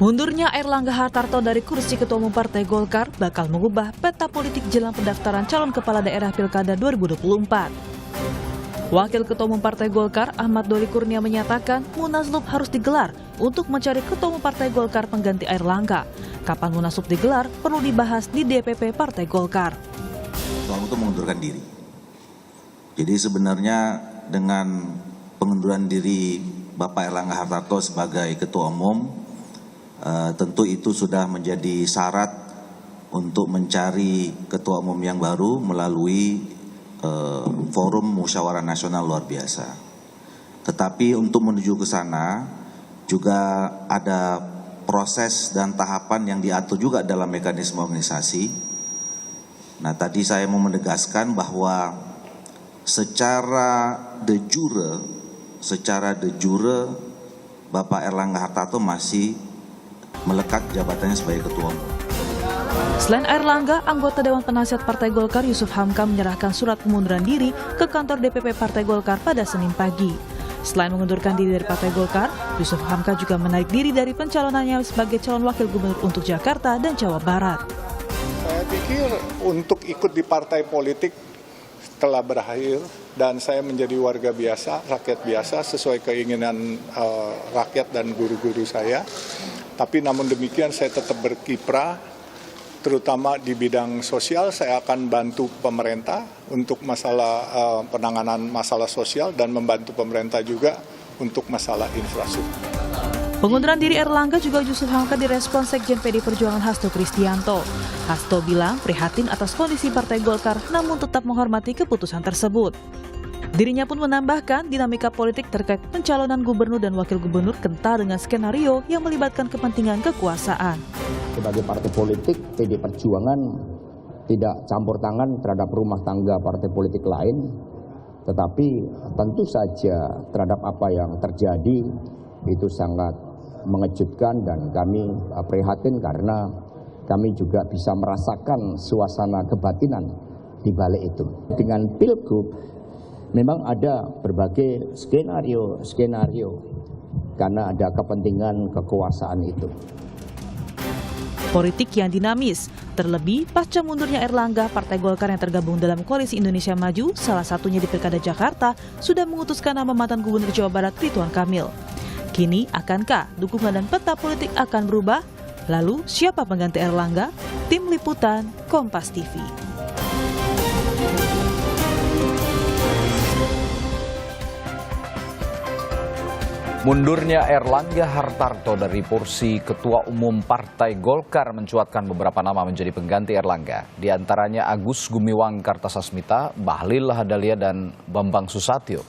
Mundurnya Airlangga Hartarto dari kursi Ketua Umum Partai Golkar bakal mengubah peta politik jelang pendaftaran calon kepala daerah Pilkada 2024. Wakil Ketua Umum Partai Golkar, Ahmad Doli Kurnia menyatakan Munaslup harus digelar untuk mencari Ketua Umum Partai Golkar pengganti Airlangga. Kapan Munaslup digelar perlu dibahas di DPP Partai Golkar. Soal itu mengundurkan diri. Jadi sebenarnya dengan pengunduran diri Bapak Airlangga Hartarto sebagai Ketua Umum, tentu itu sudah menjadi syarat untuk mencari ketua umum yang baru melalui forum musyawarah nasional luar biasa. Tetapi untuk menuju ke sana juga ada proses dan tahapan yang diatur juga dalam mekanisme organisasi. Nah, tadi saya mau menegaskan bahwa secara de jure Bapak Airlangga Hartarto masih melekat jabatannya sebagai ketua umum. Selain Airlangga, anggota Dewan Penasihat Partai Golkar Yusuf Hamka menyerahkan surat pengunduran diri ke kantor DPP Partai Golkar pada Senin pagi. Selain mengundurkan diri dari Partai Golkar, Yusuf Hamka juga menarik diri dari pencalonannya sebagai calon wakil gubernur untuk Jakarta dan Jawa Barat. Saya pikir untuk ikut di partai politik telah berakhir dan saya menjadi warga biasa, rakyat biasa sesuai keinginan rakyat dan guru-guru saya. Tapi namun demikian saya tetap berkiprah, terutama di bidang sosial. Saya akan bantu pemerintah untuk masalah penanganan masalah sosial dan membantu pemerintah juga untuk masalah infrastruktur. Pengunduran diri Airlangga juga Yusuf Hamka direspon Sekjen PD Perjuangan Hasto Kristianto. Hasto bilang prihatin atas kondisi Partai Golkar namun tetap menghormati keputusan tersebut. Dirinya pun menambahkan dinamika politik terkait pencalonan gubernur dan wakil gubernur kental dengan skenario yang melibatkan kepentingan kekuasaan. Sebagai partai politik, PD Perjuangan tidak campur tangan terhadap rumah tangga partai politik lain, tetapi tentu saja terhadap apa yang terjadi itu sangat mengejutkan dan kami prihatin karena kami juga bisa merasakan suasana kebatinan di balik itu. Dengan Pilgub memang ada berbagai skenario karena ada kepentingan kekuasaan itu. Politik yang dinamis, terlebih pasca mundurnya Airlangga, Partai Golkar yang tergabung dalam Koalisi Indonesia Maju, salah satunya di Pilkada Jakarta, sudah memutuskan nama mantan Gubernur Jawa Barat Ridwan Kamil. Kini, akankah dukungan dan peta politik akan berubah? Lalu, siapa pengganti Airlangga? Tim Liputan, Kompas TV. Mundurnya Airlangga Hartarto dari kursi Ketua Umum Partai Golkar mencuatkan beberapa nama menjadi pengganti Airlangga. Di antaranya Agus Gumiwang Kartasasmita, Bahlil Lahadalia, dan Bambang Susatyo.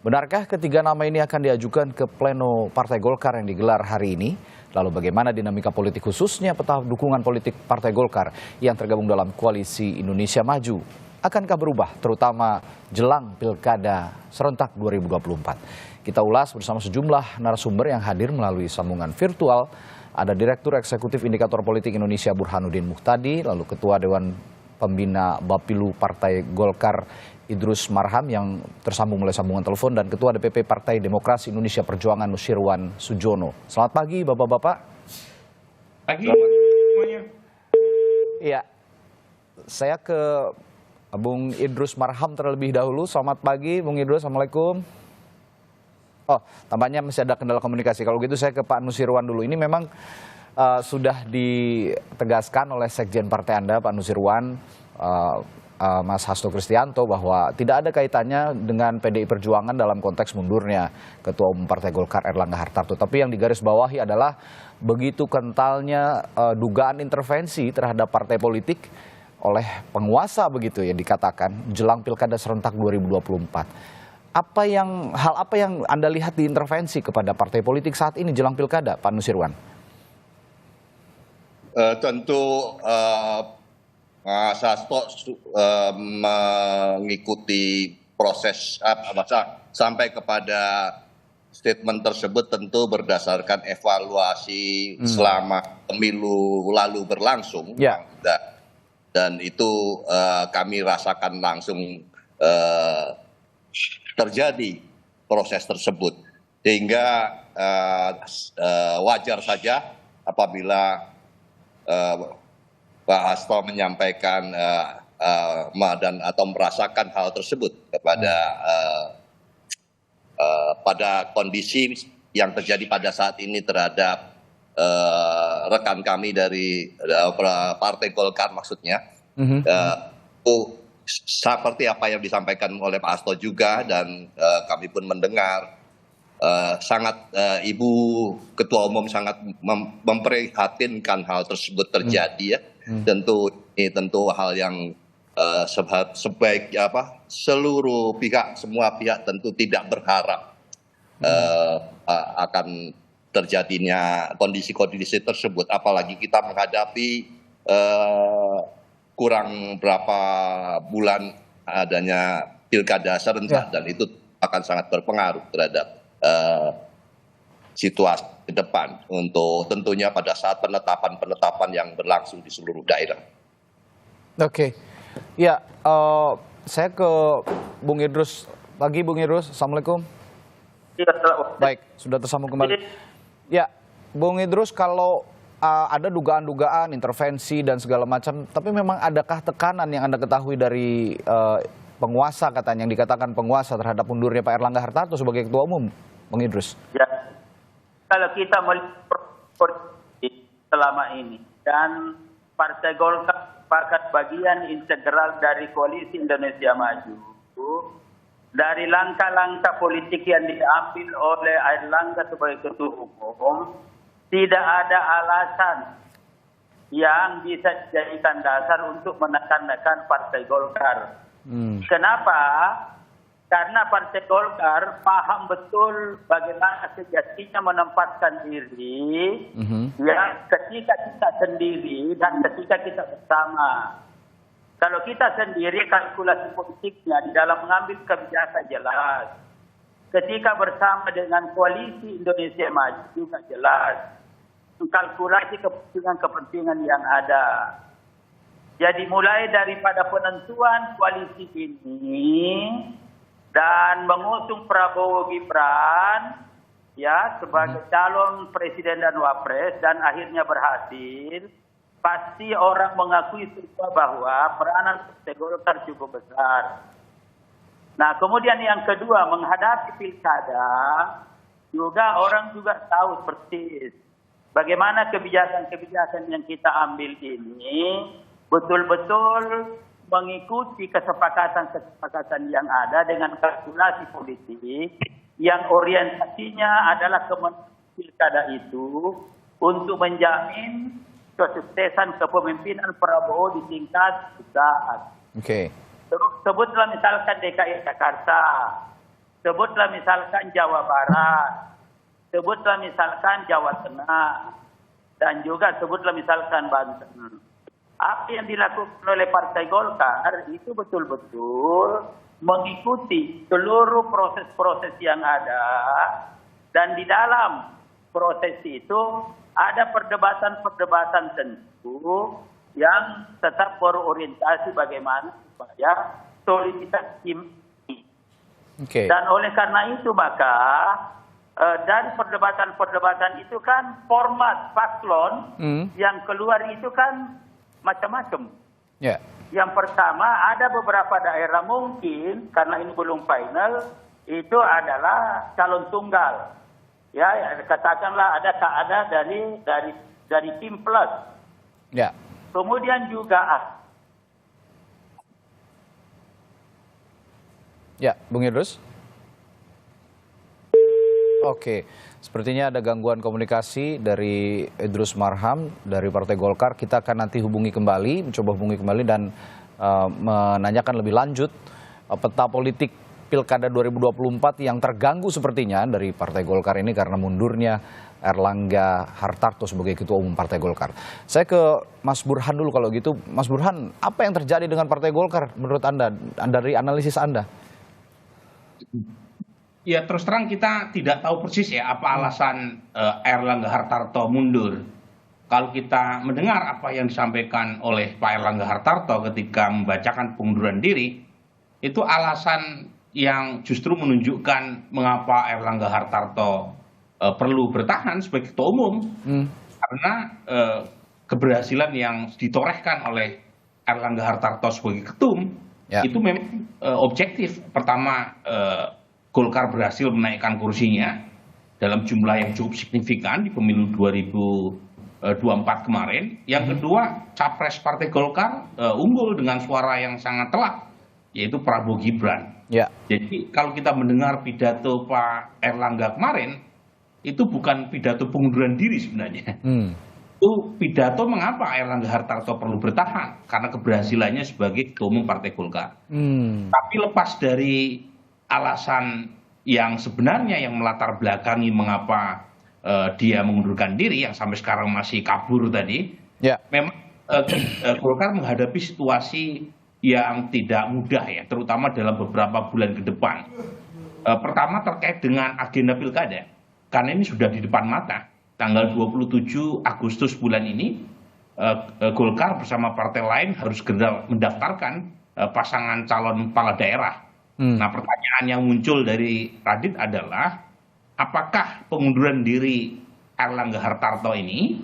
Benarkah ketiga nama ini akan diajukan ke pleno Partai Golkar yang digelar hari ini? Lalu bagaimana dinamika politik khususnya peta dukungan politik Partai Golkar yang tergabung dalam Koalisi Indonesia Maju? Akankah berubah terutama jelang Pilkada serentak 2024? Kita ulas bersama sejumlah narasumber yang hadir melalui sambungan virtual. Ada Direktur Eksekutif Indikator Politik Indonesia Burhanuddin Muhtadi, lalu Ketua Dewan Pembina Bapilu Partai Golkar Idrus Marham yang tersambung melalui sambungan telepon, dan Ketua DPP Partai Demokrasi Indonesia Perjuangan Nusirwan Sujono. Selamat pagi Bapak-Bapak. Pagi semuanya. Iya, saya ke Bung Idrus Marham terlebih dahulu. Selamat pagi Bung Idrus, Assalamualaikum. Oh, tampaknya masih ada kendala komunikasi. Kalau gitu saya ke Pak Nusirwan dulu. Ini memang sudah ditegaskan oleh Sekjen Partai Anda, Pak Nusirwan, Mas Hasto Kristianto, bahwa tidak ada kaitannya dengan PDI Perjuangan dalam konteks mundurnya Ketua Umum Partai Golkar Airlangga Hartarto. Tapi yang digarisbawahi adalah begitu kentalnya dugaan intervensi terhadap partai politik oleh penguasa, begitu ya dikatakan, jelang Pilkada serentak 2024. Hal apa yang Anda lihat diintervensi kepada partai politik saat ini jelang Pilkada, Pak Nusirwan? Tentu Mas Hasto mengikuti proses sampai kepada statement tersebut tentu berdasarkan evaluasi selama pemilu lalu berlangsung. Ya. Dan itu kami rasakan langsung terjadi proses tersebut, sehingga wajar saja apabila Pak Hasto menyampaikan dan atau merasakan hal tersebut kepada pada kondisi yang terjadi pada saat ini terhadap rekan kami dari Partai Golkar maksudnya. Itu seperti apa yang disampaikan oleh Pak Hasto juga, dan kami pun mendengar sangat Ibu Ketua Umum sangat memprihatinkan hal tersebut terjadi ya. Tentu hal yang seluruh pihak, semua pihak tentu tidak berharap akan terjadinya kondisi-kondisi tersebut, apalagi kita menghadapi kurang berapa bulan adanya pilkada serentak, dan itu akan sangat berpengaruh terhadap situasi ke depan untuk tentunya pada saat penetapan yang berlangsung di seluruh daerah. Oke, ya saya ke Bung Idrus lagi. Bung Idrus, Assalamualaikum. Baik, sudah tersambung kembali. Ya, Bung Idrus, kalau ada dugaan-dugaan intervensi dan segala macam, tapi memang adakah tekanan yang Anda ketahui dari penguasa, katanya yang dikatakan penguasa terhadap mundurnya Pak Erlangga Hartarto sebagai Ketua Umum, Bung Idrus? Ya, kalau kita melihat selama ini dan Partai Golkar merupakan bagian integral dari Koalisi Indonesia Maju, dari langkah-langkah politik yang diambil oleh Erlangga sebagai Ketua Umum, tidak ada alasan yang bisa dijadikan dasar untuk menekan-nekan Partai Golkar. Kenapa? Karena Partai Golkar paham betul bagaimana sejatinya menempatkan diri ya ketika kita sendiri dan ketika kita bersama. Kalau kita sendiri, kalkulasi politiknya di dalam mengambil kebijakan jelas. Ketika bersama dengan Koalisi Indonesia Maju juga jelas. Kalkulasi kepentingan yang ada. Jadi mulai daripada penentuan koalisi ini dan mengusung Prabowo Gibran ya sebagai calon presiden dan wapres dan akhirnya berhasil, pasti orang mengakui semua bahwa peranan Partai Golkar cukup besar. Nah, kemudian yang kedua, menghadapi pilkada juga orang juga tahu persis bagaimana kebijakan-kebijakan yang kita ambil ini betul-betul mengikuti kesepakatan-kesepakatan yang ada dengan kalkulasi politik yang orientasinya adalah kemenangan pilkada itu untuk menjamin kesuksesan kepemimpinan Prabowo di tingkat pusat. Oke. Sebutlah misalkan DKI Jakarta, sebutlah misalkan Jawa Barat, sebutlah misalkan Jawa Tengah, dan juga sebutlah misalkan Banten. Apa yang dilakukan oleh Partai Golkar itu betul-betul mengikuti seluruh proses-proses yang ada, dan di dalam proses itu ada perdebatan-perdebatan tentu yang tetap berorientasi bagaimana supaya soliditas tim ini. Dan oleh karena itu maka dari perdebatan-perdebatan itu kan format paslon yang keluar itu kan macam-macam. Yang pertama, ada beberapa daerah mungkin karena ini belum final itu adalah calon tunggal. Ya, katakanlah ada dari tim plus. Ya. Kemudian juga ya, Bung Idrus. Oke, sepertinya ada gangguan komunikasi dari Idrus Marham dari Partai Golkar. Kita akan nanti mencoba hubungi kembali dan menanyakan lebih lanjut peta politik Pilkada 2024 yang terganggu sepertinya dari Partai Golkar ini karena mundurnya Erlangga Hartarto sebagai Ketua Umum Partai Golkar. Saya ke Mas Burhan dulu kalau gitu. Mas Burhan, apa yang terjadi dengan Partai Golkar menurut Anda, dari analisis Anda? Ya, terus terang kita tidak tahu persis ya apa alasan Erlangga Hartarto mundur. Kalau kita mendengar apa yang disampaikan oleh Pak Erlangga Hartarto ketika membacakan pengunduran diri, itu alasan yang justru menunjukkan mengapa Erlangga Hartarto perlu bertahan sebagai ketua umum. karena keberhasilan yang ditorehkan oleh Erlangga Hartarto sebagai ketum itu memang objektif. Pertama, Golkar berhasil menaikkan kursinya dalam jumlah yang cukup signifikan di pemilu 2024 kemarin. Yang kedua, capres Partai Golkar unggul dengan suara yang sangat telak, yaitu Prabowo Gibran. Jadi kalau kita mendengar pidato Pak Erlangga kemarin, itu bukan pidato pengunduran diri sebenarnya. Itu pidato mengapa Erlangga Hartarto perlu bertahan, karena keberhasilannya sebagai ketua umum Partai Golkar. Tapi lepas dari alasan yang sebenarnya yang melatar belakangi mengapa dia mengundurkan diri, yang sampai sekarang masih kabur tadi, memang Golkar menghadapi situasi yang tidak mudah ya, terutama dalam beberapa bulan ke depan. Pertama terkait dengan agenda pilkada, karena ini sudah di depan mata. Tanggal 27 Agustus bulan ini, Golkar bersama partai lain harus segera mendaftarkan pasangan calon kepala daerah. Nah, pertanyaan yang muncul dari Radit adalah, apakah pengunduran diri Erlangga Hartarto ini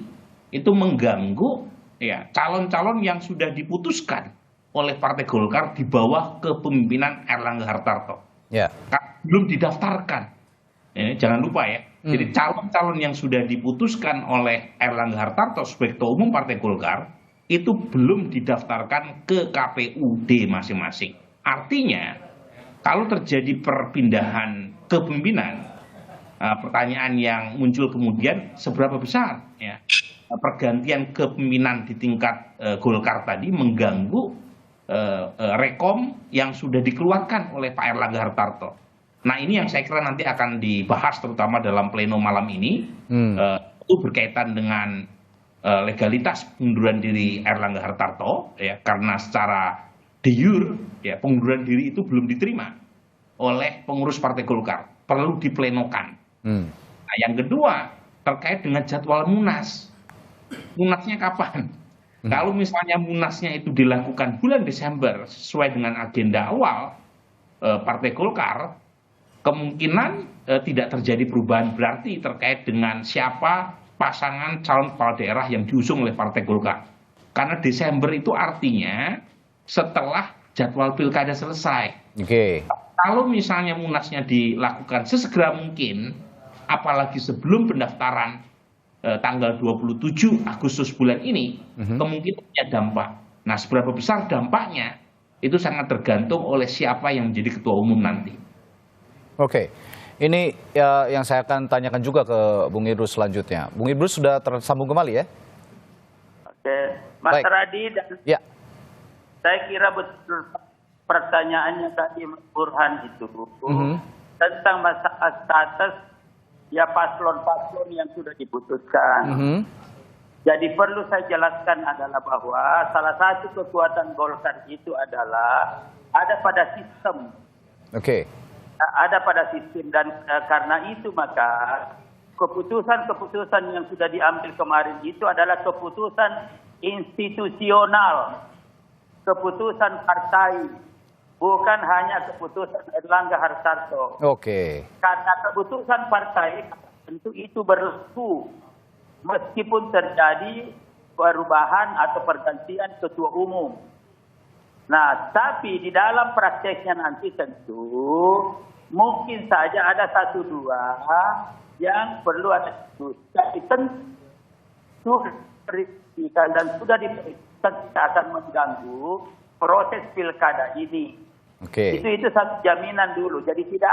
itu mengganggu ya calon-calon yang sudah diputuskan oleh Partai Golkar di bawah kepemimpinan Erlangga Hartarto? Belum didaftarkan. Ini jangan lupa ya. Jadi calon-calon yang sudah diputuskan oleh Erlangga Hartarto sebagai ketua umum Partai Golkar itu belum didaftarkan ke KPUD masing-masing. Artinya, kalau terjadi perpindahan kepemimpinan, pertanyaan yang muncul kemudian, seberapa besar ya pergantian kepemimpinan di tingkat Golkar tadi mengganggu rekom yang sudah dikeluarkan oleh Pak Erlangga Hartarto. Nah, ini yang saya kira nanti akan dibahas terutama dalam pleno malam ini, itu berkaitan dengan legalitas pengunduran diri Erlangga Hartarto, ya, karena secara de jure ya pengunduran diri itu belum diterima oleh pengurus Partai Golkar, perlu diplenokan. Nah, yang kedua terkait dengan jadwal Munas. Munasnya kapan? Kalau misalnya Munasnya itu dilakukan bulan Desember sesuai dengan agenda awal Partai Golkar, kemungkinan tidak terjadi perubahan berarti terkait dengan siapa pasangan calon kepala daerah yang diusung oleh Partai Golkar. Karena Desember itu artinya setelah jadwal pilkada selesai. Kalau misalnya Munasnya dilakukan sesegera mungkin, apalagi sebelum pendaftaran tanggal 27 Agustus bulan ini, kemungkinan punya dampak. Nah, seberapa besar dampaknya itu sangat tergantung oleh siapa yang menjadi ketua umum nanti. Ini yang saya akan tanyakan juga ke Bung Idrus selanjutnya. Bung Idrus sudah tersambung kembali ya? Mas Radi dan saya kira betul pertanyaannya tadi Mas Burhan itu tentang masalah status ya paslon-paslon yang sudah diputuskan. Jadi perlu saya jelaskan adalah bahwa salah satu kekuatan Golkar itu adalah ada pada sistem. Ada pada sistem, dan karena itu maka keputusan-keputusan yang sudah diambil kemarin itu adalah keputusan institusional, keputusan partai, bukan hanya keputusan Erlangga Hartarto. Karena keputusan partai tentu itu berlaku meskipun terjadi perubahan atau pergantian ketua umum. Nah, tapi di dalam prakteknya nanti tentu mungkin saja ada satu dua yang perlu ada diskusi. Tentu dan sudah diperhitungkan akan mengganggu proses pilkada ini. Itu satu jaminan dulu. Jadi tidak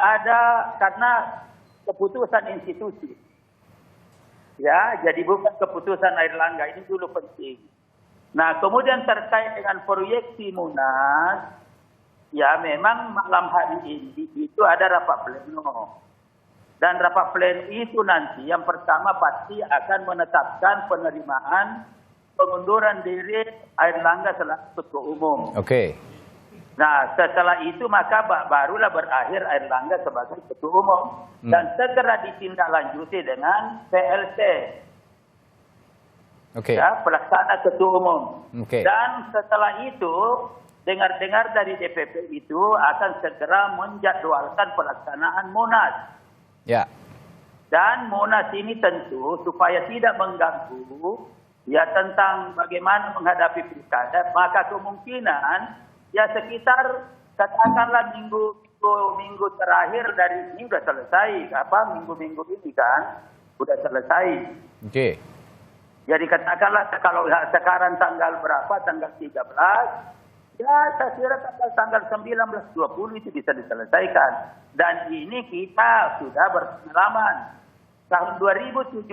ada karena keputusan institusi. Ya, jadi bukan keputusan Erlangga, ini dulu penting. Nah, kemudian terkait dengan proyeksi Munas, ya memang malam hari ini itu ada rapat pleno. Dan rapat pleno itu nanti yang pertama pasti akan menetapkan penerimaan pengunduran diri Erlangga selaku ketua umum. Nah, setelah itu maka barulah berakhir Erlangga sebagai ketua umum. Dan segera ditindaklanjuti dengan PLT. Ya, pelaksana ketua umum. Dan setelah itu, dengar-dengar dari DPP itu akan segera menjadwalkan pelaksanaan Munas. Dan Munas ini tentu supaya tidak mengganggu ya tentang bagaimana menghadapi pilkada, maka kemungkinan ya sekitar katakanlah minggu terakhir dari ini sudah selesai, minggu-minggu ini kan sudah selesai. Oke. Jadi katakanlah kalau sekarang tanggal berapa, tanggal 13, ya saya kira tanggal 19, 20 itu bisa diselesaikan. Dan ini kita sudah berpengalaman. Tahun 2017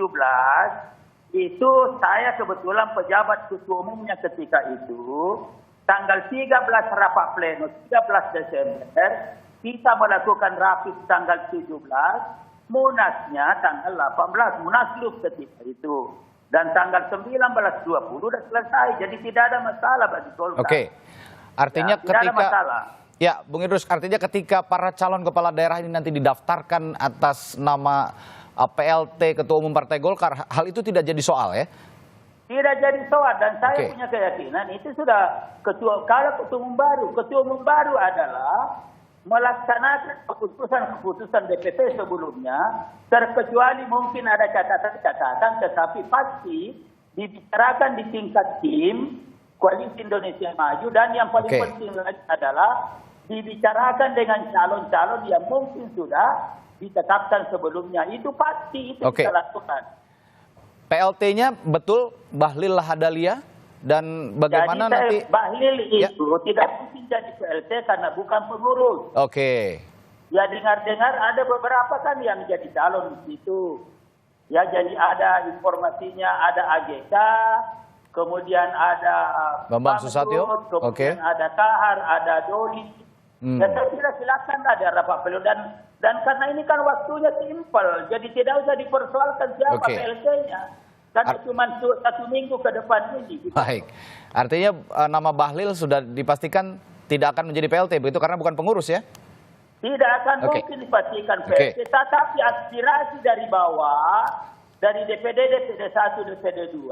itu saya kebetulan pejabat ketua umumnya ketika itu, tanggal 13 rapat pleno, 13 Desember, kita melakukan rapid tanggal 17, Munasnya tanggal 18, Munaslup ketika itu. Dan tanggal 19, 20 sudah selesai, jadi tidak ada masalah bagi Golkar. Oke, artinya tidak ada masalah. Ya, Bung Idrus, artinya ketika para calon kepala daerah ini nanti didaftarkan atas nama PLT Ketua Umum Partai Golkar, hal itu tidak jadi soal ya? Tidak jadi soal, dan saya punya keyakinan itu sudah kalau ketua umum baru adalah melaksanakan keputusan DPP sebelumnya, terkecuali mungkin ada catatan-catatan, tetapi pasti dibicarakan di tingkat tim Koalisi Indonesia Maju, dan yang paling penting lagi adalah dibicarakan dengan calon-calon yang mungkin sudah ditetapkan sebelumnya. Itu pasti itu kita lakukan. PLT-nya betul Bahlil Lahadalia, dan bagaimana nanti Bahlil itu tidak mungkin jadi PLT karena bukan pengurus. Ya dengar-dengar ada beberapa kan yang jadi calon di situ. Ya jadi ada informasinya, ada AGK, kemudian ada Bambang Susatyo, kemudian ada Kahar, ada Doli. Ya saya kira silakan ada rapat pleno, dan karena ini kan waktunya simpel, jadi tidak usah dipersoalkan siapa PLT-nya. Karena cuma 1 minggu ke depan ini. Baik, artinya nama Bahlil sudah dipastikan tidak akan menjadi PLT begitu karena bukan pengurus ya? Tidak akan mungkin dipastikan PLT, tetapi aspirasi dari bawah, dari DPD, DPD 1, DPD 2,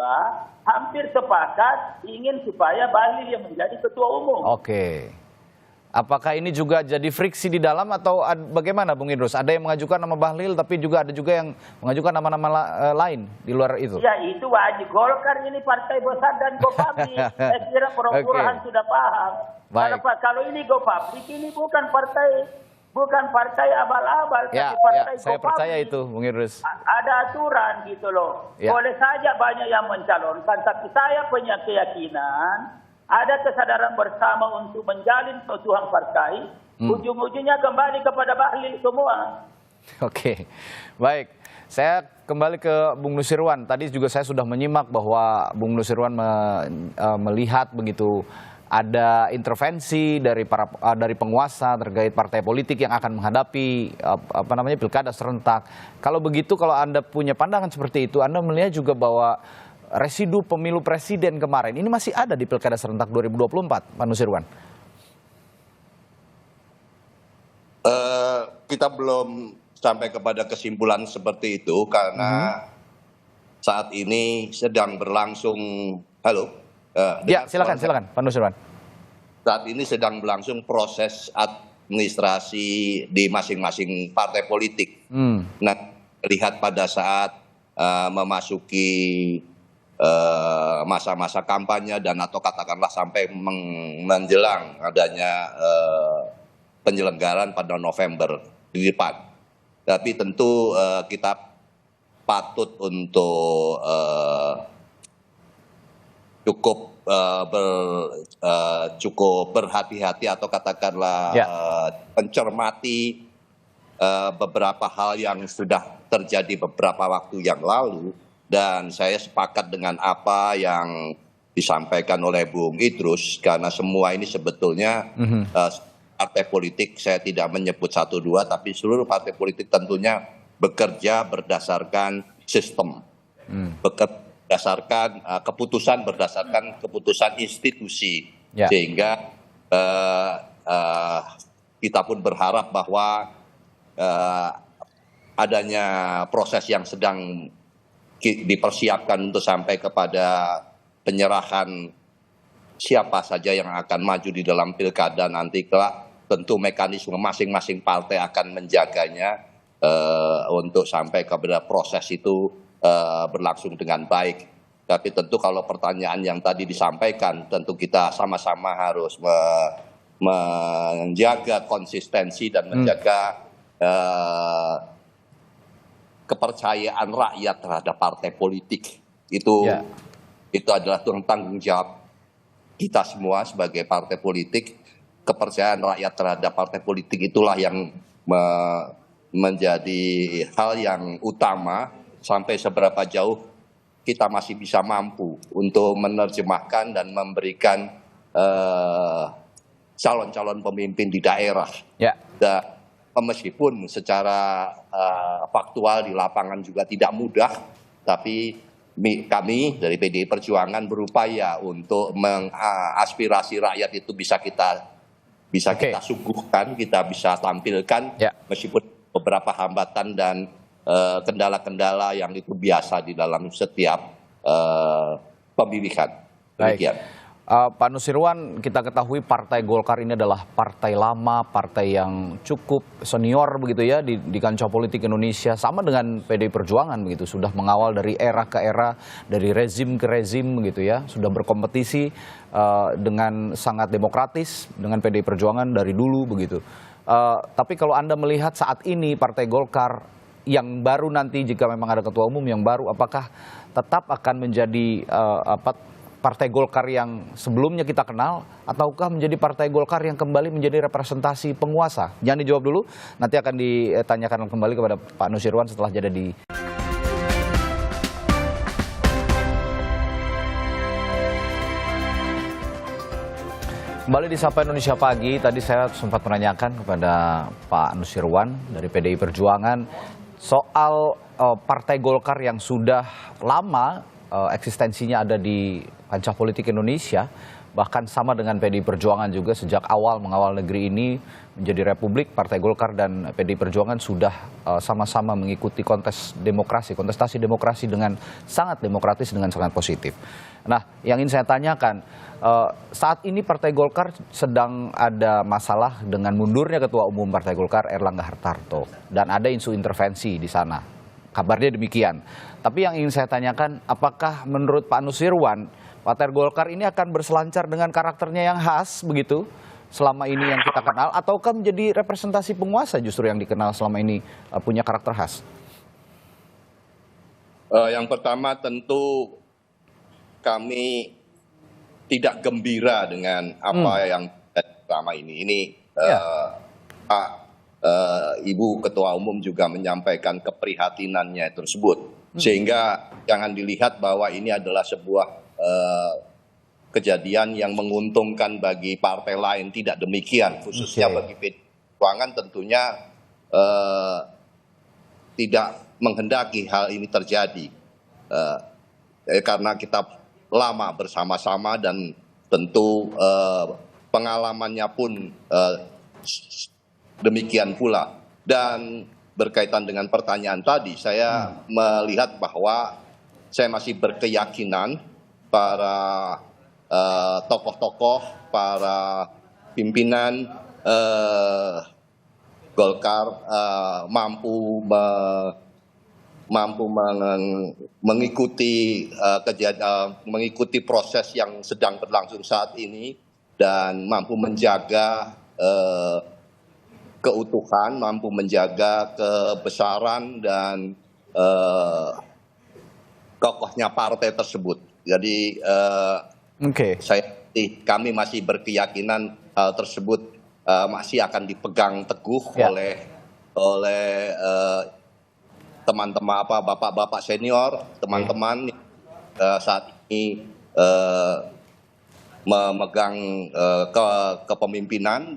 hampir sepakat ingin supaya Bahlil yang menjadi ketua umum. Apakah ini juga jadi friksi di dalam atau bagaimana Bung Idrus? Ada yang mengajukan nama Bahlil tapi ada juga yang mengajukan nama-nama lain di luar itu? Ya itu wajib. Golkar ini partai besar dan go public. Saya kira Prof. sudah paham. Kalau ini go public, ini bukan partai abal-abal, tapi partai saya percaya itu Bung Idrus. Ada aturan gitu loh. Boleh saja banyak yang mencalonkan, tapi saya punya keyakinan ada kesadaran bersama untuk menjalin keutuhan partai, ujung-ujungnya kembali kepada Bahlil semua. Baik. Saya kembali ke Bung Nusirwan. Tadi juga saya sudah menyimak bahwa Bung Nusirwan melihat begitu ada intervensi dari penguasa terkait partai politik yang akan menghadapi pilkada serentak. Kalau begitu, kalau Anda punya pandangan seperti itu, Anda melihat juga bahwa residu pemilu presiden kemarin ini masih ada di pilkada serentak 2024, Pak Nusirwan? Kita belum sampai kepada kesimpulan seperti itu karena saat ini sedang berlangsung. Silakan Pak Nusirwan. Saat ini sedang berlangsung proses administrasi di masing-masing partai politik. Nah, lihat pada saat memasuki masa-masa kampanye dan atau katakanlah sampai menjelang adanya penyelenggaraan pada November di depan. Tapi tentu kita patut untuk cukup berhati-hati atau katakanlah mencermati beberapa hal yang sudah terjadi beberapa waktu yang lalu. Dan saya sepakat dengan apa yang disampaikan oleh Bung Idrus, karena semua ini sebetulnya partai politik, saya tidak menyebut 1, 2, tapi seluruh partai politik tentunya bekerja berdasarkan sistem, berdasarkan berdasarkan keputusan institusi, sehingga kita pun berharap bahwa adanya proses yang sedang dipersiapkan untuk sampai kepada penyerahan siapa saja yang akan maju di dalam pilkada nanti kelak, tentu mekanisme masing-masing partai akan menjaganya. untuk sampai kepada proses itu berlangsung dengan baik. Tapi tentu kalau pertanyaan yang tadi disampaikan, tentu kita sama-sama harus menjaga konsistensi dan menjaga kepercayaan rakyat terhadap partai politik. Itu adalah tanggung jawab kita semua sebagai partai politik. Kepercayaan rakyat terhadap partai politik itulah yang menjadi hal yang utama sampai seberapa jauh kita masih bisa mampu untuk menerjemahkan dan memberikan calon-calon pemimpin di daerah. Dan meskipun secara faktual di lapangan juga tidak mudah, tapi kami dari PDI Perjuangan berupaya untuk mengaspirasi rakyat itu bisa kita suguhkan, kita bisa tampilkan, meskipun beberapa hambatan dan kendala-kendala yang itu biasa di dalam setiap pemilihan. Demikian. Pak Nusirwan, kita ketahui Partai Golkar ini adalah partai lama, partai yang cukup senior begitu ya di kancah politik Indonesia, sama dengan PDI Perjuangan begitu, sudah mengawal dari era ke era, dari rezim ke rezim begitu ya, sudah berkompetisi dengan sangat demokratis dengan PDI Perjuangan dari dulu begitu. Tapi kalau Anda melihat saat ini Partai Golkar yang baru nanti jika memang ada ketua umum yang baru, apakah tetap akan menjadi Partai Golkar yang sebelumnya kita kenal, ataukah menjadi Partai Golkar yang kembali menjadi representasi penguasa? Jangan dijawab dulu, nanti akan ditanyakan kembali kepada Pak Nusirwan setelah jeda di... Kembali di Sapa Indonesia Pagi, tadi saya sempat menanyakan kepada Pak Nusirwan dari PDI Perjuangan soal Partai Golkar yang sudah lama eksistensinya ada di kancah politik Indonesia, bahkan sama dengan PDI Perjuangan juga sejak awal mengawal negeri ini menjadi republik. Partai Golkar dan PDI Perjuangan sudah sama-sama mengikuti kontestasi demokrasi dengan sangat demokratis, dengan sangat positif. Nah, yang ingin saya tanyakan, saat ini Partai Golkar sedang ada masalah dengan mundurnya Ketua Umum Partai Golkar Erlangga Hartarto, dan ada isu intervensi di sana. Kabarnya demikian. Tapi yang ingin saya tanyakan, apakah menurut Pak Nusirwan, Partai Golkar ini akan berselancar dengan karakternya yang khas begitu selama ini yang kita kenal, ataukah menjadi representasi penguasa justru yang dikenal selama ini punya karakter khas? Yang pertama tentu kami tidak gembira dengan apa yang selama ini. Ini Ibu Ketua Umum juga menyampaikan keprihatinannya tersebut. Sehingga jangan dilihat bahwa ini adalah sebuah kejadian yang menguntungkan bagi partai lain. Tidak demikian, khususnya bagi PDI Perjuangan tentunya tidak menghendaki hal ini terjadi. Karena kita lama bersama-sama dan tentu pengalamannya pun demikian pula. Dan berkaitan dengan pertanyaan tadi, saya melihat bahwa saya masih berkeyakinan para tokoh-tokoh, para pimpinan Golkar mampu mengikuti proses yang sedang berlangsung saat ini dan mampu menjaga keutuhan, mampu menjaga kebesaran dan kokohnya partai tersebut. Jadi kami masih berkeyakinan hal tersebut masih akan dipegang teguh oleh teman-teman bapak-bapak senior, teman-teman saat ini memegang kepemimpinan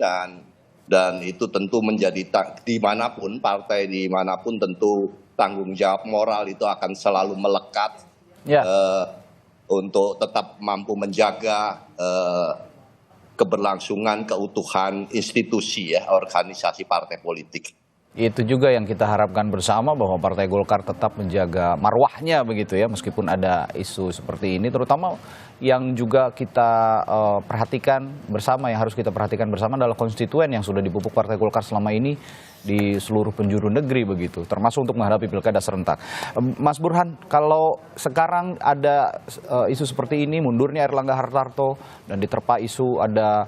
dan itu tentu menjadi dimanapun partai dimanapun tentu tanggung jawab moral itu akan selalu melekat untuk tetap mampu menjaga keberlangsungan keutuhan institusi organisasi partai politik. Itu juga yang kita harapkan bersama, bahwa Partai Golkar tetap menjaga marwahnya begitu ya, meskipun ada isu seperti ini, terutama yang juga kita perhatikan bersama, yang harus kita perhatikan bersama adalah konstituen yang sudah dipupuk Partai Golkar selama ini di seluruh penjuru negeri begitu, termasuk untuk menghadapi pilkada serentak. Mas Burhan, kalau sekarang ada isu seperti ini, mundurnya Airlangga Hartarto dan diterpa isu ada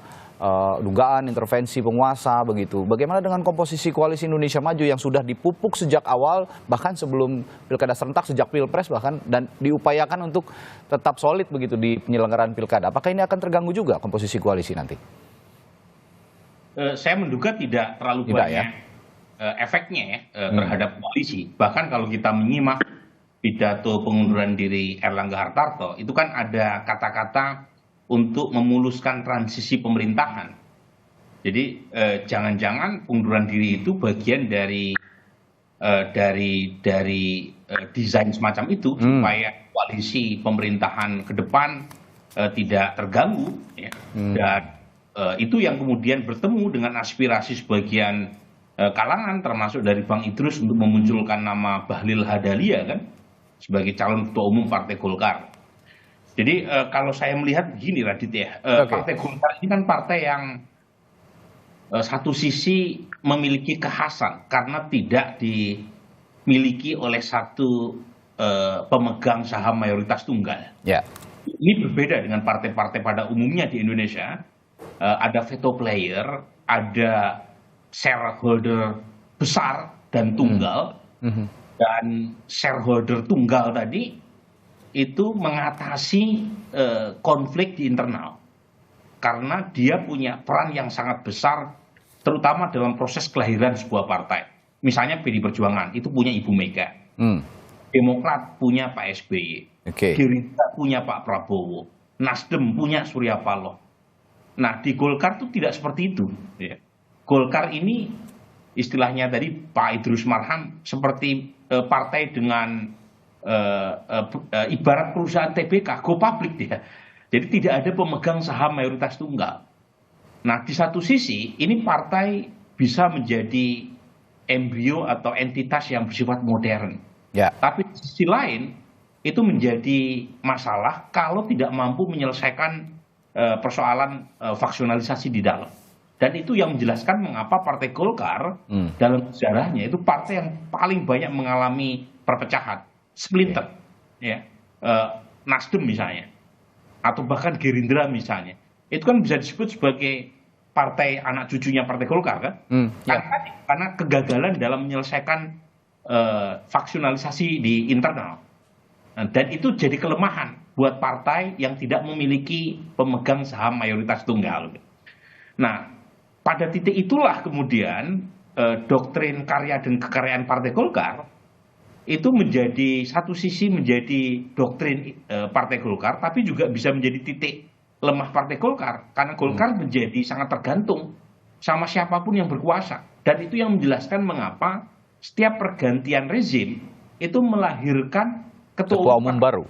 dugaan intervensi penguasa begitu, bagaimana dengan komposisi koalisi Indonesia Maju yang sudah dipupuk sejak awal, bahkan sebelum pilkada serentak, sejak pilpres bahkan, dan diupayakan untuk tetap solid begitu di penyelenggaraan pilkada? Apakah ini akan terganggu juga komposisi koalisi nanti? Saya menduga tidak terlalu banyak efeknya ya terhadap koalisi. Bahkan kalau kita menyimak pidato pengunduran diri Airlangga Hartarto, itu kan ada kata-kata untuk memuluskan transisi pemerintahan. Jadi jangan-jangan pengunduran diri itu bagian dari desain semacam itu supaya koalisi pemerintahan ke depan tidak terganggu, ya. Dan itu yang kemudian bertemu dengan aspirasi sebagian kalangan, termasuk dari Bang Idrus untuk memunculkan nama Bahlil Lahadalia kan sebagai calon ketua umum Partai Golkar. Jadi kalau saya melihat begini Radit ya, Partai Golkar ini kan partai yang satu sisi memiliki kekhasan karena tidak dimiliki oleh satu pemegang saham mayoritas tunggal. Ya. Ini berbeda dengan partai-partai pada umumnya di Indonesia. Ada veto player, ada shareholder besar dan tunggal, dan shareholder tunggal tadi itu mengatasi konflik di internal karena dia punya peran yang sangat besar terutama dalam proses kelahiran sebuah partai. Misalnya PD Perjuangan itu punya Ibu Mega, Demokrat punya Pak SBY, Gerindra punya Pak Prabowo, Nasdem punya Surya Paloh. Nah di Golkar itu tidak seperti itu ya. Golkar ini istilahnya tadi Pak Idrus Marham seperti partai dengan ibarat perusahaan TBK, go public dia. Jadi tidak ada pemegang saham mayoritas tunggal. Nah di satu sisi ini partai bisa menjadi embrio atau entitas yang bersifat modern. Ya. Tapi di sisi lain itu menjadi masalah kalau tidak mampu menyelesaikan persoalan faksionalisasi di dalam. Dan itu yang menjelaskan mengapa Partai Golkar dalam sejarahnya itu partai yang paling banyak mengalami perpecahan, splinter, ya. Nasdem misalnya, atau bahkan Gerindra misalnya, itu kan bisa disebut sebagai partai anak cucunya Partai Golkar kan? Karena kegagalan dalam menyelesaikan faksionalisasi di internal. Dan itu jadi kelemahan buat partai yang tidak memiliki pemegang saham mayoritas tunggal. Nah, pada titik itulah kemudian doktrin karya dan kekaryaan Partai Golkar itu menjadi satu sisi menjadi doktrin Partai Golkar, tapi juga bisa menjadi titik lemah Partai Golkar karena Golkar menjadi sangat tergantung sama siapapun yang berkuasa. Dan itu yang menjelaskan mengapa setiap pergantian rezim itu melahirkan ketua umum baru.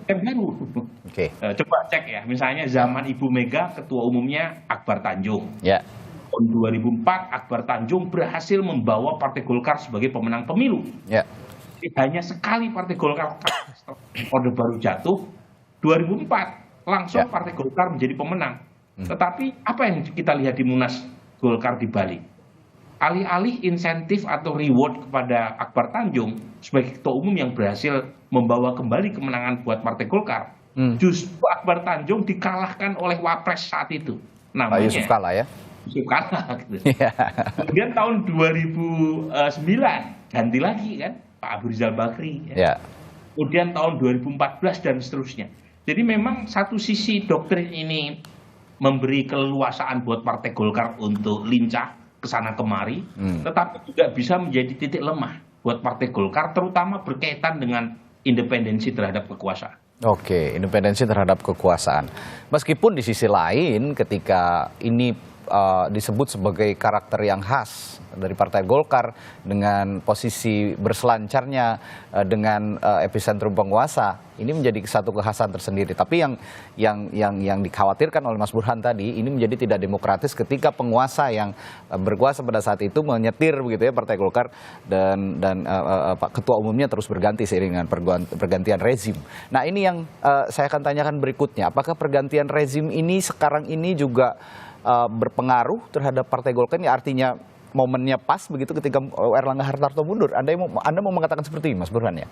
Coba cek ya, misalnya zaman Ibu Mega ketua umumnya Akbar Tanjung. Tahun 2004 Akbar Tanjung berhasil membawa Partai Golkar sebagai pemenang pemilu. Hanya sekali Partai Golkar Orde Baru jatuh 2004 langsung Partai Golkar menjadi pemenang. Tetapi apa yang kita lihat di Munas Golkar di Bali? Alih-alih insentif atau reward kepada Akbar Tanjung sebagai ketua umum yang berhasil membawa kembali kemenangan buat Partai Golkar, justru Akbar Tanjung dikalahkan oleh Wapres saat itu. Namanya Yusuf Kala ya? Yusuf Kala. Gitu. Kemudian tahun 2009 ganti lagi kan Pak Abu Rizal Bakri. Ya. Kemudian tahun 2014 dan seterusnya. Jadi memang satu sisi doktrin ini memberi keleluasaan buat Partai Golkar untuk lincah kesana kemari, tetapi juga bisa menjadi titik lemah buat Partai Golkar, terutama berkaitan dengan independensi terhadap kekuasaan. Oke, independensi terhadap kekuasaan. Meskipun di sisi lain ketika ini disebut sebagai karakter yang khas dari Partai Golkar dengan posisi berselancarnya dengan epicentrum penguasa, ini menjadi satu kekhasan tersendiri. Tapi yang dikhawatirkan oleh Mas Burhan tadi, ini menjadi tidak demokratis ketika penguasa yang berkuasa pada saat itu menyetir begitu ya Partai Golkar dan ketua umumnya terus berganti seiring dengan pergantian rezim. Nah ini yang saya akan tanyakan berikutnya, apakah pergantian rezim ini sekarang ini juga berpengaruh terhadap Partai Golkar? Ini artinya momennya pas begitu ketika Erlangga Hartarto mundur. Anda mau mengatakan seperti ini, Mas Burhan ya?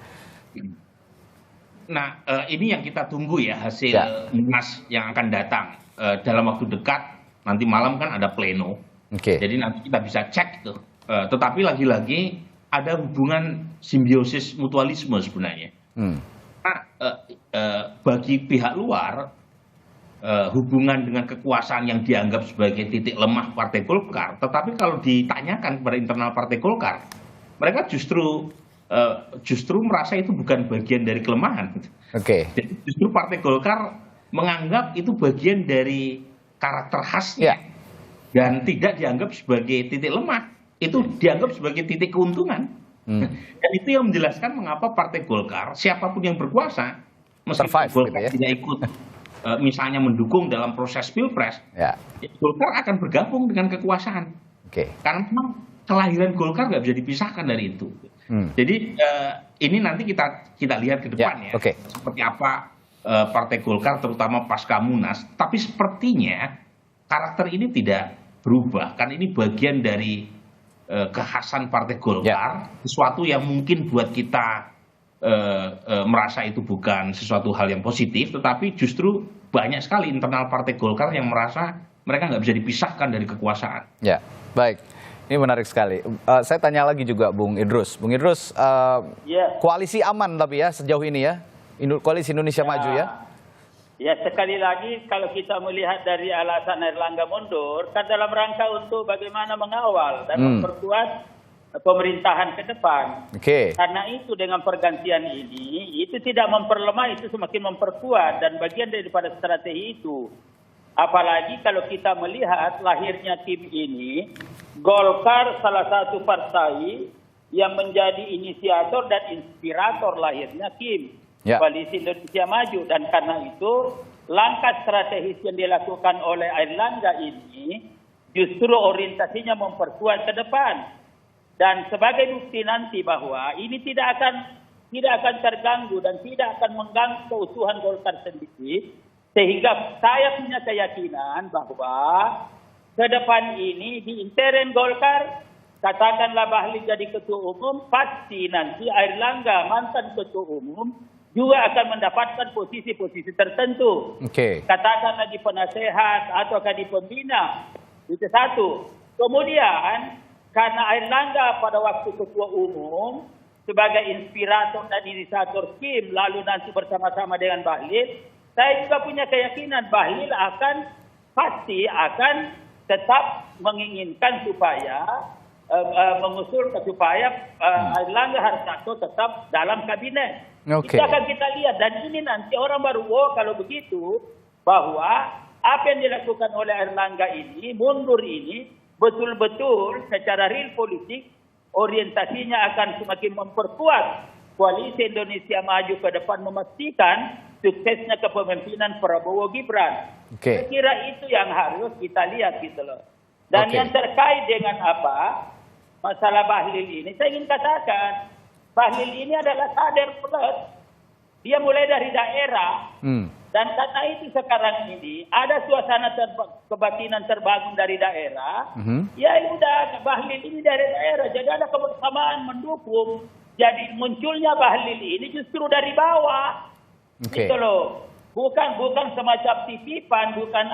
Nah, ini yang kita tunggu ya hasil Munas yang akan datang dalam waktu dekat. Nanti malam kan ada pleno. Jadi nanti kita bisa cek tuh. Tetapi lagi-lagi ada hubungan simbiosis mutualisme sebenarnya. Nah, bagi pihak luar, hubungan dengan kekuasaan yang dianggap sebagai titik lemah Partai Golkar, tetapi kalau ditanyakan kepada internal Partai Golkar, mereka justru merasa itu bukan bagian dari kelemahan. Jadi justru Partai Golkar menganggap itu bagian dari karakter khasnya dan tidak dianggap sebagai titik lemah, itu dianggap sebagai titik keuntungan. Dan itu yang menjelaskan mengapa Partai Golkar, siapapun yang berkuasa, meskipun Golkar tidak ikut misalnya mendukung dalam proses pilpres, Golkar akan bergabung dengan kekuasaan. Karena memang kelahiran Golkar nggak bisa dipisahkan dari itu. Jadi ini nanti kita lihat ke depan seperti apa Partai Golkar terutama pasca Munas. Tapi sepertinya karakter ini tidak berubah, kan ini bagian dari kekhasan Partai Golkar, sesuatu yang mungkin buat kita merasa itu bukan sesuatu hal yang positif, tetapi justru banyak sekali internal Partai Golkar yang merasa mereka nggak bisa dipisahkan dari kekuasaan. Ya, baik. Ini menarik sekali. Saya tanya lagi juga Bung Idrus. Bung Idrus, koalisi aman tapi ya sejauh ini ya? Koalisi Indonesia Maju ya? Ya, sekali lagi kalau kita melihat dari alasan Erlangga mundur, kan dalam rangka untuk bagaimana mengawal dan memperkuat pemerintahan ke depan. Karena itu dengan pergantian ini, itu tidak memperlemah, itu semakin memperkuat dan bagian daripada strategi itu. Apalagi kalau kita melihat lahirnya tim ini, Golkar salah satu partai yang menjadi inisiator dan inspirator lahirnya Kim, Koalisi Indonesia Maju. Dan karena itu langkah strategis yang dilakukan oleh Erlangga ini justru orientasinya memperkuat ke depan. Dan sebagai bukti nanti bahwa ini tidak akan terganggu dan tidak akan mengganggu keutuhan Golkar sendiri, sehingga saya punya keyakinan bahwa ke depan ini di intern Golkar, katakanlah Bahlil jadi ketua umum, pasti nanti Erlangga mantan ketua umum juga akan mendapatkan posisi-posisi tertentu. Katakanlah di penasehat ataukah di pembina. Itu satu. Kemudian karena Erlangga pada waktu ketua umum sebagai inspirator dan inisiator Kim, lalu nanti bersama-sama dengan Bahlil, saya juga punya keyakinan Bahlil pasti akan tetap menginginkan supaya mengusulkan supaya Erlangga Hartarto tetap dalam kabinet. Itu akan kita lihat dan ini nanti orang baru kalau begitu bahwa apa yang dilakukan oleh Erlangga ini, mundur ini betul-betul secara real politik orientasinya akan semakin memperkuat Koalisi Indonesia Maju ke depan, memastikan suksesnya kepemimpinan Prabowo Gibran. Saya kira itu yang harus kita lihat gitu loh. Dan yang terkait dengan masalah Bahlil ini, saya ingin katakan Bahlil ini adalah kader plus. Dia mulai dari daerah dan karena itu sekarang ini ada suasana kebatinan terbangun dari daerah. Ya udah Bahlil ini dari daerah, jadi ada kebersamaan mendukung. Jadi munculnya Bahlil ini justru dari bawah. Gitu loh. Bukan semacam titipan, bukan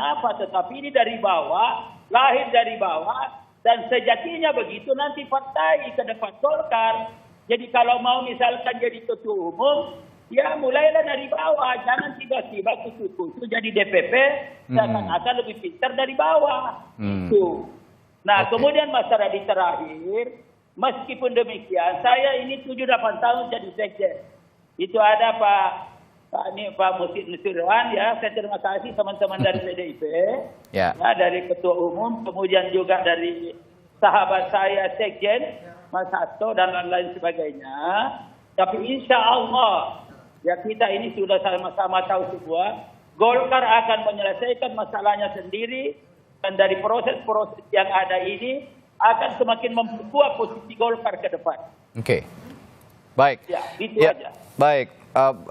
tetapi ini dari bawah, lahir dari bawah, dan sejatinya begitu nanti partai ke depan Golkar. Jadi kalau mau misalkan jadi ketua umum, ya mulailah dari bawah, jangan tiba-tiba kutu-kutu jadi DPP, jangan akan lebih pintar dari bawah. Itu. Nah, kemudian masalah di terakhir, meskipun demikian, saya ini 7-8 tahun jadi sekjen. Itu ada Pak Musid Nusirwan, ya, saya terima kasih teman-teman dari PDIP, dari Ketua Umum, kemudian juga dari sahabat saya Sekjen, Mas Hasto dan lain-lain sebagainya. Tapi insya Allah, ya kita ini sudah sama-sama tahu semua, Golkar akan menyelesaikan masalahnya sendiri, dan dari proses-proses yang ada ini akan semakin memperkuat posisi Golkar ke depan. Baik. Ya, itu aja. Baik.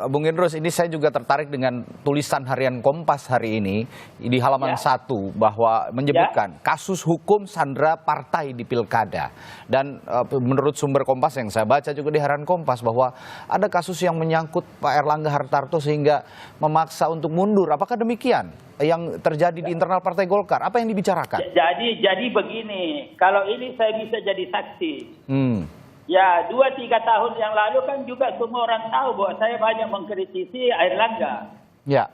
Bung Idrus, ini saya juga tertarik dengan tulisan harian Kompas hari ini di halaman 1 bahwa menyebutkan kasus hukum sandra partai di pilkada. Dan menurut sumber Kompas yang saya baca juga di harian Kompas bahwa ada kasus yang menyangkut Pak Erlangga Hartarto sehingga memaksa untuk mundur. Apakah demikian yang terjadi di internal Partai Golkar? Apa yang dibicarakan? Jadi begini, kalau ini saya bisa jadi saksi. Ya, 2-3 tahun yang lalu kan juga semua orang tahu bahwa saya banyak mengkritisi Airlangga. Ya.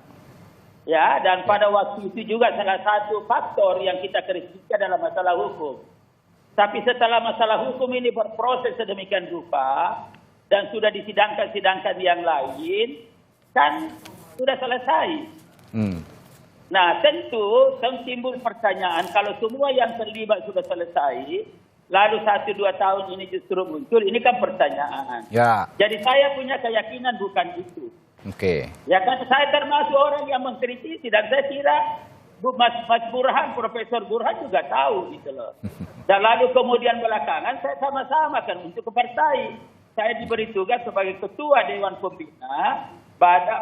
Ya, dan pada waktu itu juga salah satu faktor yang kita kritisi adalah masalah hukum. Tapi setelah masalah hukum ini berproses sedemikian rupa dan sudah disidangkan yang lain, kan sudah selesai. Nah, tentu timbul pertanyaan kalau semua yang terlibat sudah selesai, lalu 1-2 tahun ini justru muncul, ini kan pertanyaan. Ya. Jadi saya punya keyakinan bukan itu. Oke. Ya kan saya termasuk orang yang mengkritisi dan saya kira Mas Burhan, Profesor Burhan juga tahu gitu loh. Dan lalu kemudian belakangan saya sama-sama kan untuk ke partai. Saya diberi tugas sebagai Ketua Dewan Pembina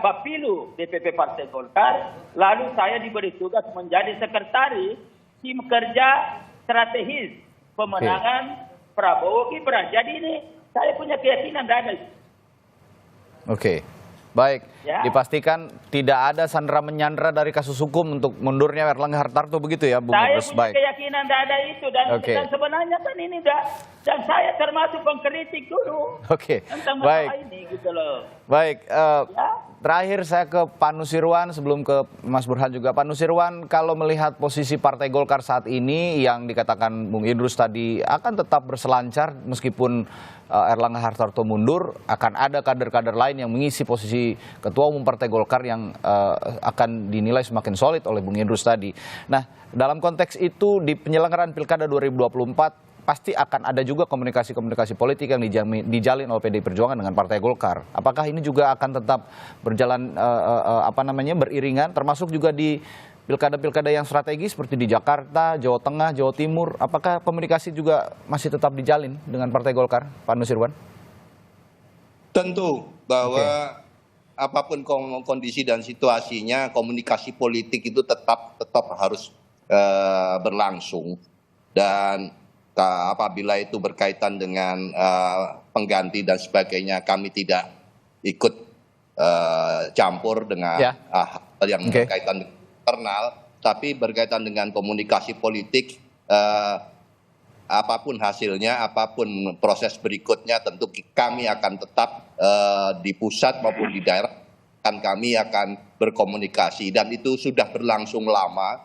Bapilu DPP Partai Golkar. Lalu saya diberi tugas menjadi sekretaris tim kerja strategis pemenangan Prabowo Gibran. Jadi ini saya punya keyakinan dan ada. Oke, baik. Ya. Dipastikan tidak ada sandera menyandera dari kasus hukum untuk mundurnya Erlangga Hartarto begitu ya, Bung Saya Idrus? punya keyakinan tidak ada itu dan sebenarnya kan ini dan saya termasuk pengkritik dulu tentang masalah ini gitu loh. Baik. Terakhir saya ke Pak Nusirwan sebelum ke Mas Burhan juga. Pak Nusirwan, kalau melihat posisi Partai Golkar saat ini yang dikatakan Bung Idrus tadi akan tetap berselancar meskipun Erlangga Hartarto mundur, akan ada kader-kader lain yang mengisi posisi Ketua Umum Partai Golkar yang akan dinilai semakin solid oleh Bung Idrus tadi. Nah, dalam konteks itu di penyelenggaraan Pilkada 2024 pasti akan ada juga komunikasi-komunikasi politik yang dijalin oleh PDI Perjuangan dengan Partai Golkar. Apakah ini juga akan tetap berjalan beriringan, termasuk juga di pilkada-pilkada yang strategis seperti di Jakarta, Jawa Tengah, Jawa Timur? Apakah komunikasi juga masih tetap dijalin dengan Partai Golkar, Pak Nusirwan? Tentu bahwa apapun kondisi dan situasinya, komunikasi politik itu tetap harus berlangsung. Dan apabila itu berkaitan dengan pengganti dan sebagainya, kami tidak ikut campur dengan hal yang berkaitan dengan internal, tapi berkaitan dengan komunikasi politik, apapun hasilnya, apapun proses berikutnya, tentu kami akan tetap di pusat maupun di daerah, dan kami akan berkomunikasi, dan itu sudah berlangsung lama,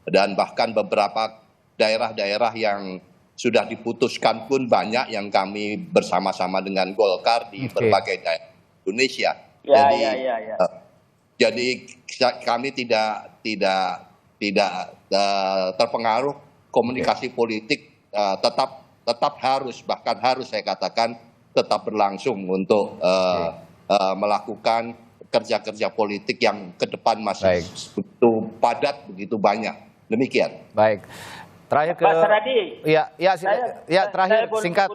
dan bahkan beberapa daerah-daerah yang sudah diputuskan pun banyak yang kami bersama-sama dengan Golkar di berbagai daerah Indonesia. Jadi kami tidak terpengaruh komunikasi politik, tetap harus, bahkan harus saya katakan tetap berlangsung untuk melakukan kerja-kerja politik yang ke depan masih begitu padat, begitu banyak. Demikian. Baik. Terakhir ke Pak Saradi. Terakhir singkat.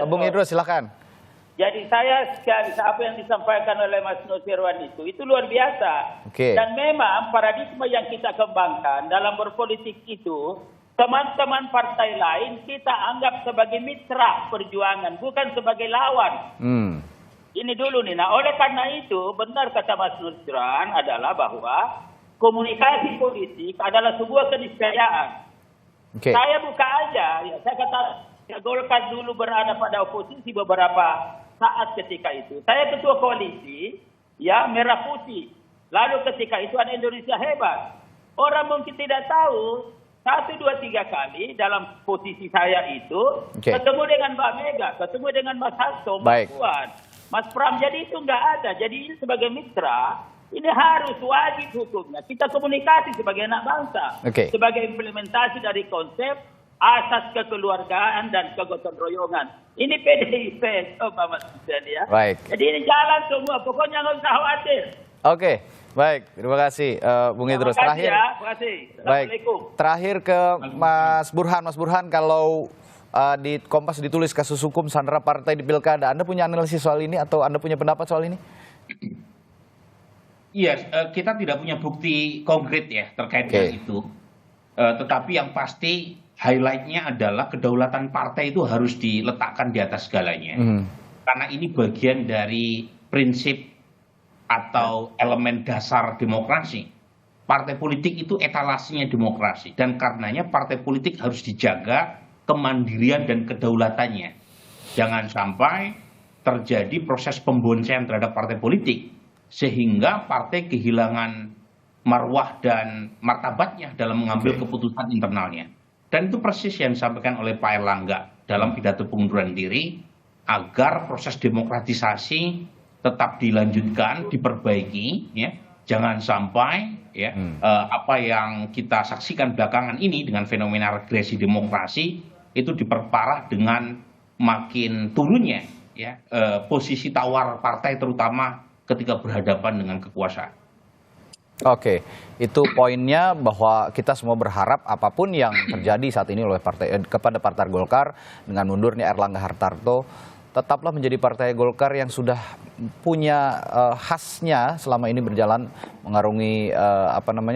Bung Idrus silakan. Jadi apa yang disampaikan oleh Mas Nusirwan itu luar biasa. Dan memang paradigma yang kita kembangkan dalam berpolitik itu, teman-teman partai lain kita anggap sebagai mitra perjuangan, bukan sebagai lawan. Ini dulu nih. Nah, oleh karena itu benar kata Mas Nusirwan adalah bahwa komunikasi politik adalah sebuah keniscayaan. Saya buka aja, saya kata Golkar dulu berada pada oposisi beberapa saat ketika itu. Saya ketua koalisi, merah putih. Lalu ketika itu ada Indonesia Hebat. Orang mungkin tidak tahu, 1, 2, 3 kali dalam posisi saya itu, ketemu dengan Mbak Mega, ketemu dengan Mas Hasto, Mas Puan, Mas Pram. Jadi itu nggak ada. Jadi ini sebagai mitra, ini harus wajib hukumnya. Kita komunikasi sebagai anak bangsa. Sebagai implementasi dari konsep asas kekeluargaan dan kegotong royongan. Ini PDIP, Pak Mas Hussein ya. Jadi ini jalan semua, pokoknya nggak usah khawatir. Baik. Terima kasih Bung Idrus. Terakhir, terima kasih. Assalamualaikum. Terakhir ke Mas Burhan. Mas Burhan, kalau di Kompas ditulis kasus hukum sandera partai di Pilkada, Anda punya analisis soal ini atau Anda punya pendapat soal ini? Iya, kita tidak punya bukti konkret ya terkait dengan itu. Tetapi yang pasti highlight-nya adalah kedaulatan partai itu harus diletakkan di atas segalanya. Karena ini bagian dari prinsip atau elemen dasar demokrasi. Partai politik itu etalasenya demokrasi. Dan karenanya partai politik harus dijaga kemandirian dan kedaulatannya. Jangan sampai terjadi proses pemboncean terhadap partai politik, sehingga partai kehilangan marwah dan martabatnya dalam mengambil keputusan internalnya. Dan itu persis yang disampaikan oleh Pak Erlangga dalam pidato pengunduran diri, agar proses demokratisasi tetap dilanjutkan, diperbaiki, ya. Jangan sampai ya apa yang kita saksikan belakangan ini dengan fenomena regresi demokrasi itu diperparah dengan makin turunnya ya posisi tawar partai, terutama ketika berhadapan dengan kekuasaan. Oke, itu poinnya bahwa kita semua berharap apapun yang terjadi saat ini oleh kepada Partai Golkar dengan mundurnya Erlangga Hartarto, tetaplah menjadi Partai Golkar yang sudah punya khasnya selama ini berjalan mengarungi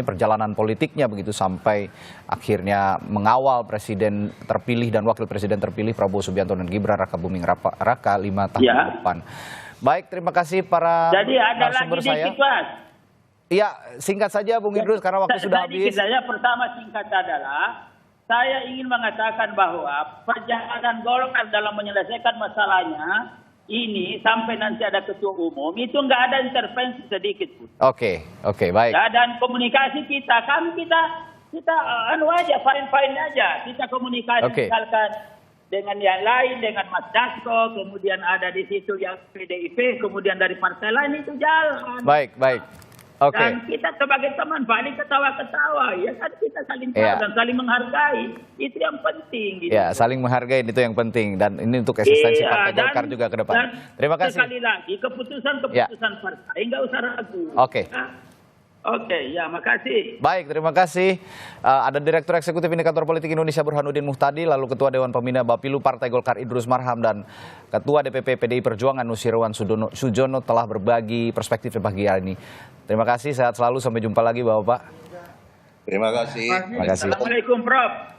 perjalanan politiknya begitu sampai akhirnya mengawal presiden terpilih dan wakil presiden terpilih Prabowo Subianto dan Gibran Raka Buming Raka 5 tahun ke depan. Baik, terima kasih para narasumber saya. Iya, singkat saja Bung Idrus karena waktu sudah habis. Saya pertama singkat adalah saya ingin mengatakan bahwa perjalanan Golkar dalam menyelesaikan masalahnya ini sampai nanti ada ketua umum itu nggak ada intervensi sedikit pun. Oke, baik. Ya, dan komunikasi kita aja fine aja, kita komunikasi misalkan dengan yang lain, dengan Mas Dasko, kemudian ada di situ yang PDIP, kemudian dari partai lain itu jalan. Baik. Oke. Dan kita sebagai teman paling ketawa-ketawa, ya kan kita saling tahu dan saling menghargai, itu yang penting. Gitu. Ya, saling menghargai itu yang penting dan ini untuk eksistensi Partai Golkar juga ke depan. Terima kasih. Sekali lagi keputusan partai nggak usah ragu. Oke. Oke, ya makasih. Baik, terima kasih. Ada Direktur Eksekutif Indikator Politik Indonesia Burhanuddin Muhtadi, lalu Ketua Dewan Pembina Bapilu Partai Golkar Idrus Marham, dan Ketua DPP PDI Perjuangan Nusirwan Sujono telah berbagi perspektif di pagi hari ini. Terima kasih, sehat selalu, sampai jumpa lagi Bapak-Bapak. Terima kasih. Assalamualaikum Prof.